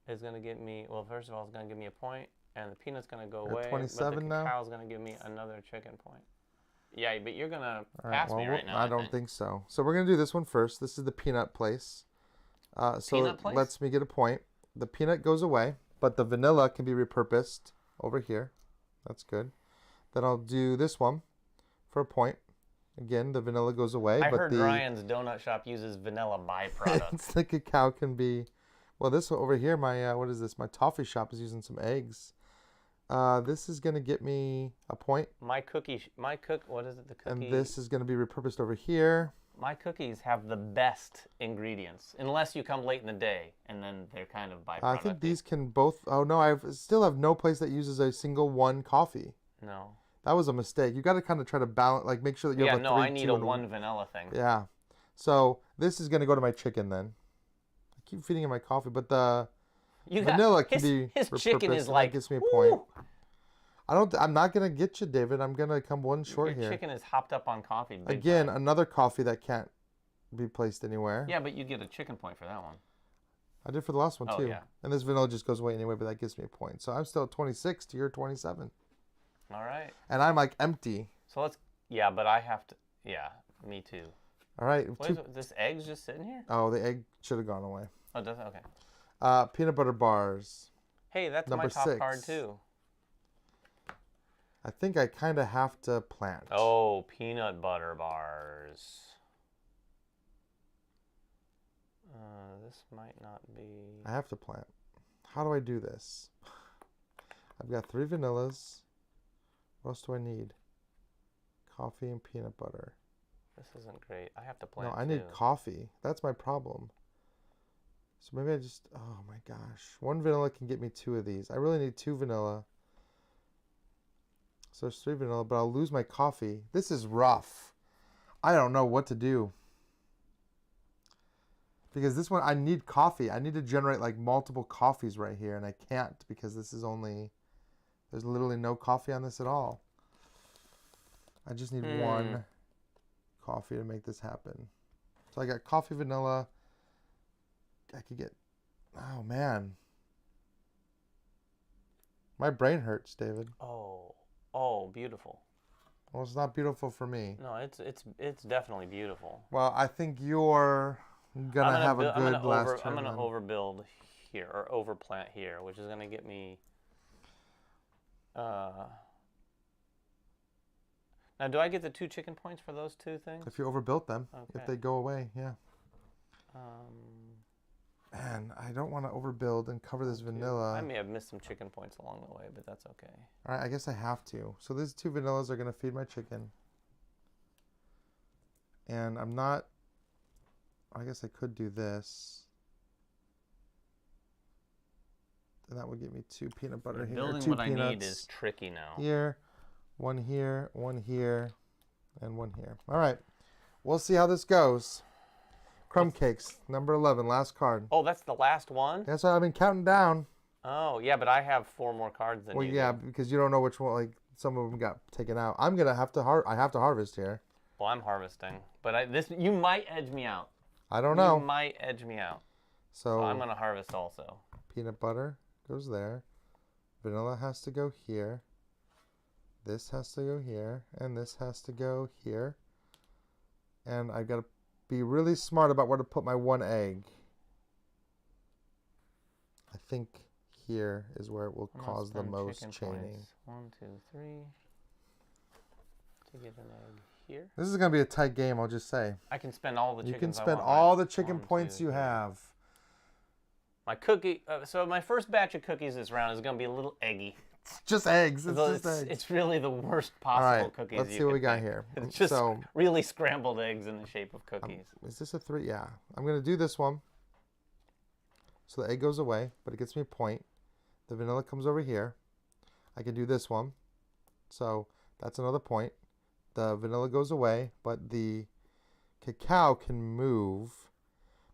S2: is going to give me, well, first of all, it's going to give me a point, and the peanut's going to go away.
S1: 27
S2: but the
S1: now?
S2: cacao is going to give me another chicken point. Yeah, but you're going to pass me right now.
S1: I don't think so. So we're going to do this one first. This is the peanut place. So
S2: Peanut
S1: it
S2: place?
S1: lets me get a point. The peanut goes away, but the vanilla can be repurposed over here. That's good. Then I'll do this one for a point. Again, the vanilla goes away.
S2: I
S1: but
S2: heard Ryan's Donut Shop uses vanilla byproducts.
S1: the cacao can be... Well, this one over here, my what is this? My toffee shop is using some eggs. This is going to get me a point.
S2: What is it, the cookie?
S1: And this is going to be repurposed over here.
S2: My cookies have the best ingredients, unless you come late in the day, and then they're kind of byproduct.
S1: I think these can both... Oh, no, I still have no place that uses a single one coffee.
S2: No.
S1: That was a mistake. You got to kind of try to balance, like make sure that you have a 3,
S2: I need
S1: 2,
S2: a
S1: and
S2: 1 vanilla thing.
S1: Yeah. So this is going to go to my chicken then. I keep feeding it my coffee, but the vanilla can be
S2: his chicken is
S1: repurposed, and
S2: like,
S1: that gives me a
S2: woo!
S1: point. I'm not going to get you, David. I'm going to come one short
S2: Your
S1: here.
S2: chicken is hopped up on coffee.
S1: Again,
S2: time.
S1: another coffee that can't be placed anywhere.
S2: Yeah, but you get a chicken point for that one.
S1: I did for the last one too.
S2: Yeah.
S1: And this vanilla just goes away anyway, but that gives me a point. So I'm still at 26 to your 27.
S2: All right.
S1: And I'm like empty.
S2: So let's, yeah, but I have to, yeah, me too.
S1: All right.
S2: This egg's just sitting here?
S1: Oh, the egg should have gone away.
S2: Oh, it doesn't? Okay.
S1: Peanut butter bars.
S2: Hey, that's
S1: Number
S2: my top
S1: 6.
S2: card too.
S1: I think I kind of have to plant.
S2: Oh, peanut butter bars. This might not be...
S1: I have to plant. How do I do this? I've got 3 vanillas. What else do I need? Coffee and peanut butter.
S2: This isn't great. I have to plant
S1: No, I need coffee. That's my problem. So maybe I just... Oh my gosh. 1 vanilla can get me 2 of these. I really need 2 vanilla. So there's 3 vanilla, but I'll lose my coffee. This is rough. I don't know what to do. Because this one, I need coffee. I need to generate like multiple coffees right here, and I can't because this is only... There's literally no coffee on this at all. I just need 1 coffee to make this happen. So I got coffee, vanilla. I could get... Oh, man. My brain hurts, David.
S2: Oh, beautiful.
S1: Well, it's not beautiful for me.
S2: No, it's definitely beautiful.
S1: Well, I think you're gonna have a good last turn.
S2: I'm gonna overbuild here or overplant here, which is gonna get me. Now, do I get the 2 chicken points for those 2 things?
S1: If you overbuilt them,
S2: Okay.
S1: if they go away, yeah. Man, I don't want to overbuild and cover this vanilla.
S2: I may have missed some chicken points along the way, but that's okay.
S1: All right, I guess I have to. So these 2 vanillas are gonna feed my chicken. And I'm not... I guess I could do this. And that would give me 2 peanut butter here.
S2: Building
S1: 2
S2: what
S1: peanuts
S2: I need is tricky now.
S1: here, 1 here, 1 here, and 1 here. All right. We'll see how this goes. Crumb cakes, number 11, last card.
S2: Oh, that's the last one?
S1: That's why I've been counting down.
S2: Oh, yeah, but I have 4 more cards than
S1: Well,
S2: you
S1: yeah,
S2: do.
S1: because you don't know which one. Like some of them got taken out. I'm gonna have to I have to harvest here.
S2: Well, I'm harvesting, but you might edge me out.
S1: I don't
S2: You
S1: know.
S2: might edge me out. So I'm
S1: So
S2: gonna harvest also.
S1: peanut butter goes there. Vanilla has to go here. This has to go here, and this has to go here. And I gotta be really smart about where to put my 1 egg. I think here is where it will cause the most chaining.
S2: Points. 1, 2, 3. To get an egg here.
S1: This is gonna be a tight game. I'll just say.
S2: I can spend all the chickens.
S1: You can
S2: I
S1: spend
S2: want,
S1: all
S2: right?
S1: the chicken
S2: 1,
S1: points
S2: 2,
S1: you
S2: 3.
S1: have.
S2: My cookie. So my first batch of cookies this round is gonna be a little eggy.
S1: Just eggs. It's just eggs.
S2: It's really the worst
S1: All
S2: possible
S1: right,
S2: cookies.
S1: let's see what we got here.
S2: It's just
S1: So,
S2: really scrambled eggs in the shape of cookies.
S1: is this a 3? Yeah. I'm gonna do this one. So the egg goes away, but it gets me a point. The vanilla comes over here. I can do this one. So that's another point. The vanilla goes away, but the cacao can move.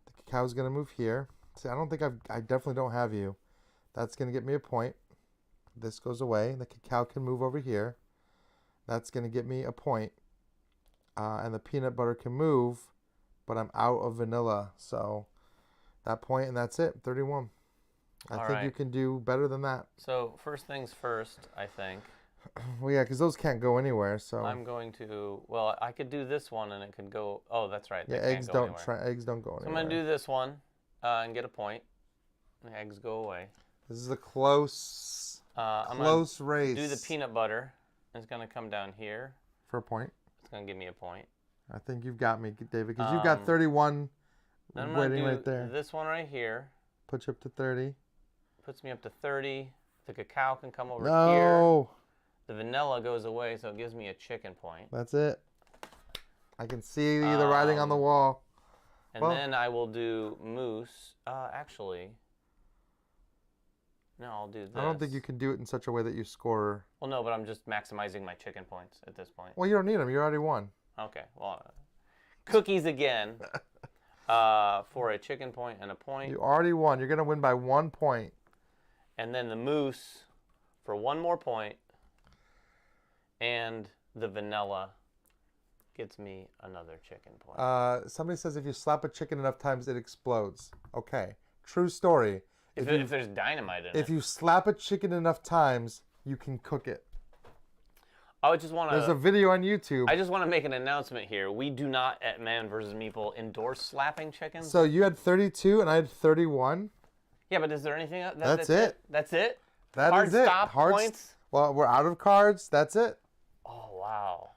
S1: The cacao is gonna move here. See, I don't think I definitely don't have you. That's gonna get me a point. This goes away. The cacao can move over here. That's going to get me a point. And the peanut butter can move, but I'm out of vanilla. So that point, and that's it. 31. I think you can do better than that.
S2: So first things first, I think.
S1: Well, yeah, because those can't go anywhere. So
S2: I'm going to. Well, I could do this one, and it could go. Oh, that's right.
S1: yeah, eggs don't go anywhere. Eggs don't go anywhere.
S2: So I'm going to do this one and get a point. The eggs go away.
S1: This is a close. Close race.
S2: Do the peanut butter. It's going to come down here.
S1: For a point.
S2: It's going to give me a point.
S1: I think you've got me, David, because you've got 31 waiting right there.
S2: This one right here.
S1: Puts you up to 30.
S2: Puts me up to 30. The cacao can come over
S1: here.
S2: The vanilla goes away, so it gives me a chicken point.
S1: That's it. I can see the writing on the wall.
S2: And then I will do mousse. Actually... No, I'll do this.
S1: I don't think you can do it in such a way that you score.
S2: Well, no, but I'm just maximizing my chicken points at this point.
S1: Well, you don't need them. You already won.
S2: Okay. Well, cookies again for a chicken point and a point.
S1: You already won. You're going to win by 1 point.
S2: And then the mousse for 1 more point. And the vanilla gets me another chicken point.
S1: Somebody says if you slap a chicken enough times, it explodes. Okay. True story.
S2: If there's dynamite in it.
S1: If you slap a chicken enough times, you can cook it.
S2: I just want to.
S1: There's a video on YouTube.
S2: I just want to make an announcement here. We do not at Man vs. Meeple endorse slapping chickens.
S1: So you had 32 and I had 31.
S2: Yeah, but is there anything else?
S1: That's it.
S2: That's it?
S1: That
S2: Hard
S1: is it.
S2: stop points?
S1: Well, we're out of cards. That's it.
S2: Oh, wow.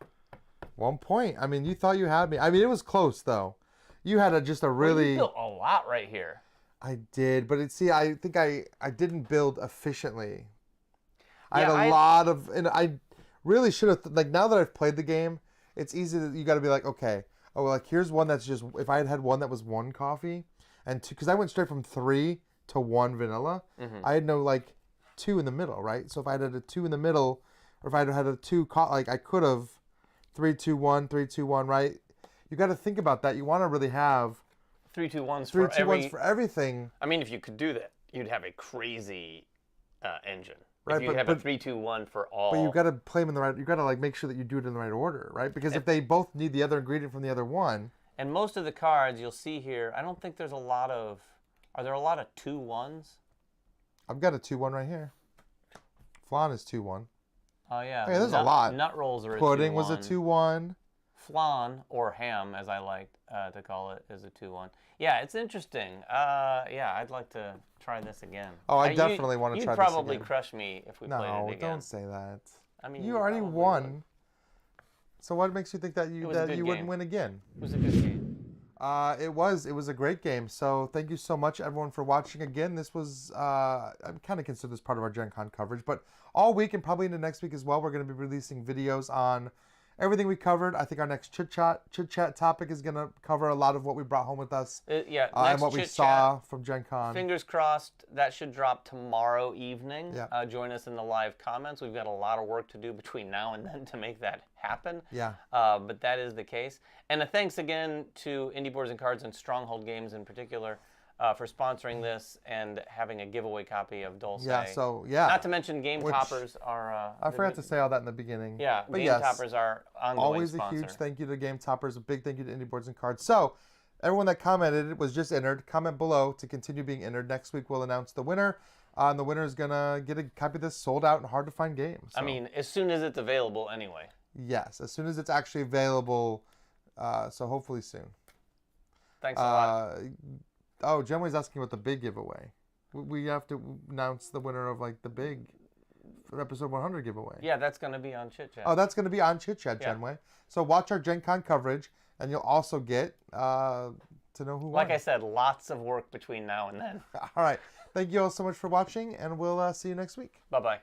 S1: 1 point. I mean, you thought you had me. I mean, it was close, though. You had just a really...
S2: You built a lot right here.
S1: I did, but I think I didn't build efficiently. I had a lot of... And I really should have... Like, now that I've played the game, it's easy that you got to be like, okay, oh, like, here's one that's just... If I had one that was 1 coffee, and 2... Because I went straight from 3 to 1 vanilla.
S2: Mm-hmm.
S1: I had no, like, 2 in the middle, right? So if I had a 2 in the middle, or if I had a 2... Like, I could have 3, 2, 1, 3, 2, 1, right? You got to think about that. You want to really have
S2: 3, 2, 1s
S1: 3, 2, 1s for everything.
S2: I mean, if you could do that, you'd have a crazy engine.
S1: Right,
S2: if you have a 3, 2, 1 for all.
S1: But you got to play them in the right. You got to like make sure that you do it in the right order, right? Because if they both need the other ingredient from the other one.
S2: And most of the cards you'll see here, I don't think there's a lot of. Are there a lot of 2 1s?
S1: I've got a 2-1 right here. Flan is 2-1.
S2: Oh yeah.
S1: Hey, there's a lot.
S2: Nut rolls are a 2-1.
S1: Pudding was a 2-1.
S2: Flan, or ham, as I like to call it, is a 2-1. Yeah, it's interesting. Yeah, I'd like to try this again.
S1: Oh, I definitely want to try this again.
S2: You'd probably crush me if we played it again.
S1: No, don't say that.
S2: I mean,
S1: you already won. So what makes you think that you wouldn't win again?
S2: It was a good game.
S1: It was a great game. So thank you so much, everyone, for watching again. This was I kind of consider this part of our Gen Con coverage, but all week and probably into next week as well, we're going to be releasing videos on everything we covered. I think our next chit chat topic is going to cover a lot of what we brought home with us. And what we saw from Gen Con.
S2: Fingers crossed that should drop tomorrow evening.
S1: Yeah.
S2: Join us in the live comments. We've got a lot of work to do between now and then to make that happen.
S1: Yeah.
S2: But that is the case. And a thanks again to Indie Boards and Cards and Stronghold Games in particular for sponsoring this and having a giveaway copy of Dulce.
S1: Yeah, so, yeah.
S2: Not to mention Game Toppers are...
S1: I forgot to say all that in the beginning.
S2: Yeah,
S1: but
S2: Game
S1: yes,
S2: Toppers are ongoing
S1: always
S2: sponsor.
S1: a huge thank you to Game Toppers. A big thank you to Indie Boards and Cards. So, everyone that commented was just entered. Comment below to continue being entered. Next week, we'll announce the winner. And the winner is going to get a copy of this sold out and hard to find game. So.
S2: I mean, as soon as it's available anyway.
S1: Yes, as soon as it's actually available. So, hopefully soon.
S2: Thanks a lot.
S1: Oh, Jenway's asking about the big giveaway. We have to announce the winner of like the big episode 100 giveaway.
S2: Yeah, that's going to be on Chit Chat.
S1: Oh, that's going to be on Chit Chat,
S2: Yeah.
S1: Jenway. So watch our Gen Con coverage, and you'll also get to know who won.
S2: Like I said, lots of work between now and then.
S1: All right. Thank you all so much for watching, and we'll see you next week.
S2: Bye-bye.